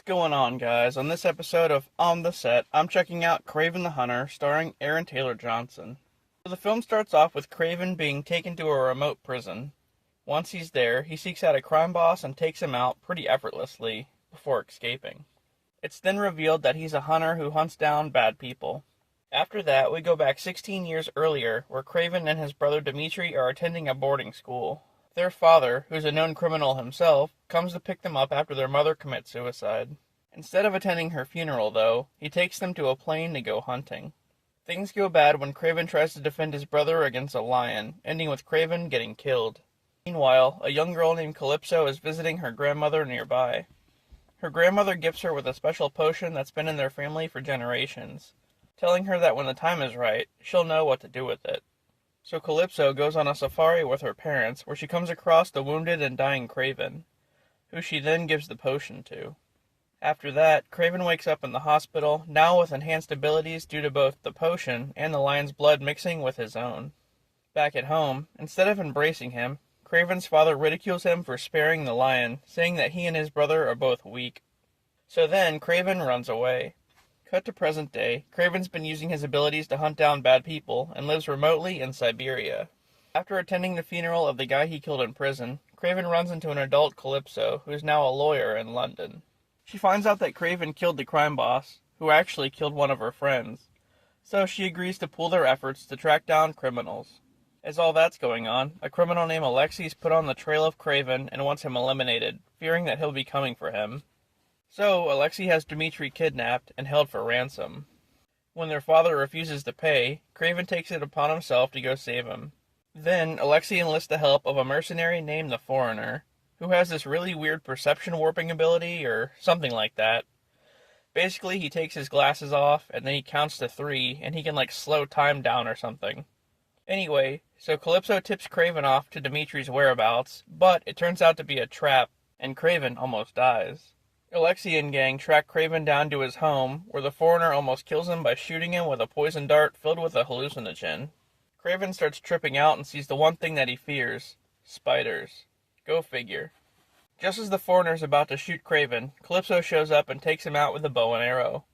going on, guys? On this episode of On the Set, I'm checking out Kraven the Hunter, starring Aaron Taylor Johnson. So the film starts off with Kraven being taken to a remote prison. Once he's there, he seeks out a crime boss and takes him out pretty effortlessly before escaping. It's then revealed that he's a hunter who hunts down bad people. After that, we go back 16 years earlier, where Kraven and his brother Dimitri are attending a boarding school. Their father, who's a known criminal himself, comes to pick them up after their mother commits suicide. Instead of attending her funeral, though, he takes them to a plane to go hunting. Things go bad when Kraven tries to defend his brother against a lion, ending with Kraven getting killed. Meanwhile, a young girl named Calypso is visiting her grandmother nearby. Her grandmother gifts her with a special potion that's been in their family for generations, telling her that when the time is right, she'll know what to do with it. So Calypso goes on a safari with her parents, where she comes across the wounded and dying Kraven, who she then gives the potion to. After that, Kraven wakes up in the hospital, now with enhanced abilities due to both the potion and the lion's blood mixing with his own. Back at home, instead of embracing him, Kraven's father ridicules him for sparing the lion, saying that he and his brother are both weak. So then, Kraven runs away. Cut to present day, Kraven's been using his abilities to hunt down bad people and lives remotely in Siberia. After attending the funeral of the guy he killed in prison, Kraven runs into an adult Calypso, who is now a lawyer in London. She finds out that Kraven killed the crime boss, who actually killed one of her friends, so she agrees to pool their efforts to track down criminals. As all that's going on, a criminal named Aleksei is put on the trail of Kraven and wants him eliminated, fearing that he'll be coming for him. So, Aleksei has Dimitri kidnapped and held for ransom. When their father refuses to pay, Kraven takes it upon himself to go save him. Then, Aleksei enlists the help of a mercenary named the Foreigner, who has this really weird perception warping ability, or something like that. Basically, he takes his glasses off, and then he counts to 3, and he can slow time down or something. Anyway, so Calypso tips Kraven off to Dimitri's whereabouts, but it turns out to be a trap, and Kraven almost dies. Aleksei and gang track Kraven down to his home, where the Foreigner almost kills him by shooting him with a poison dart filled with a hallucinogen. Kraven starts tripping out and sees the one thing that he fears: spiders. Go figure. Just as the Foreigner's about to shoot Kraven, Calypso shows up and takes him out with a bow and arrow.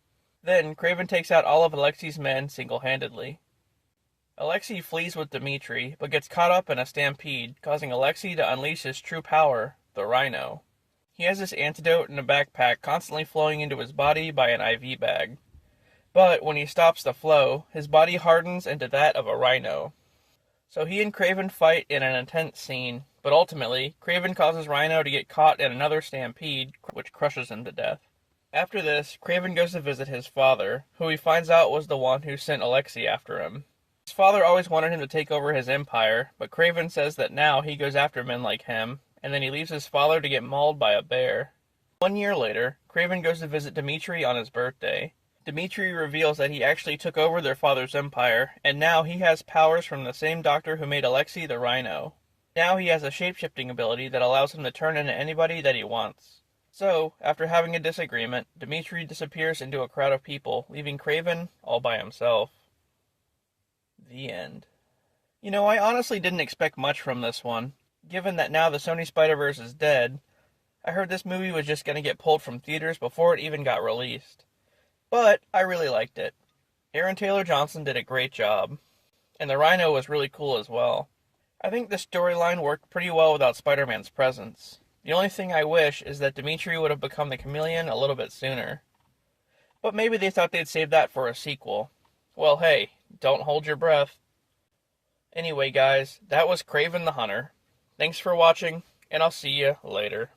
Then, Kraven takes out all of Aleksei's men single-handedly. Aleksei flees with Dimitri, but gets caught up in a stampede, causing Aleksei to unleash his true power, the Rhino. He has this antidote in a backpack constantly flowing into his body by an IV bag. But when he stops the flow, his body hardens into that of a rhino. So he and Kraven fight in an intense scene, but ultimately, Kraven causes Rhino to get caught in another stampede, which crushes him to death. After this, Kraven goes to visit his father, who he finds out was the one who sent Aleksei after him. His father always wanted him to take over his empire, but Kraven says that now he goes after men like him, and then he leaves his father to get mauled by a bear. 1 year later, Kraven goes to visit Dimitri on his birthday. Dimitri reveals that he actually took over their father's empire, and now he has powers from the same doctor who made Aleksei the Rhino. Now he has a shape-shifting ability that allows him to turn into anybody that he wants. So, after having a disagreement, Dimitri disappears into a crowd of people, leaving Kraven all by himself. The end. I honestly didn't expect much from this one. Given that now the Sony Spider-Verse is dead, I heard this movie was just going to get pulled from theaters before it even got released. But I really liked it. Aaron Taylor Johnson did a great job, and the Rhino was really cool as well. I think the storyline worked pretty well without Spider-Man's presence. The only thing I wish is that Dimitri would have become the Chameleon a little bit sooner. But maybe they thought they'd save that for a sequel. Well, hey, don't hold your breath. Anyway, guys, that was Kraven the Hunter. Thanks for watching, and I'll see you later.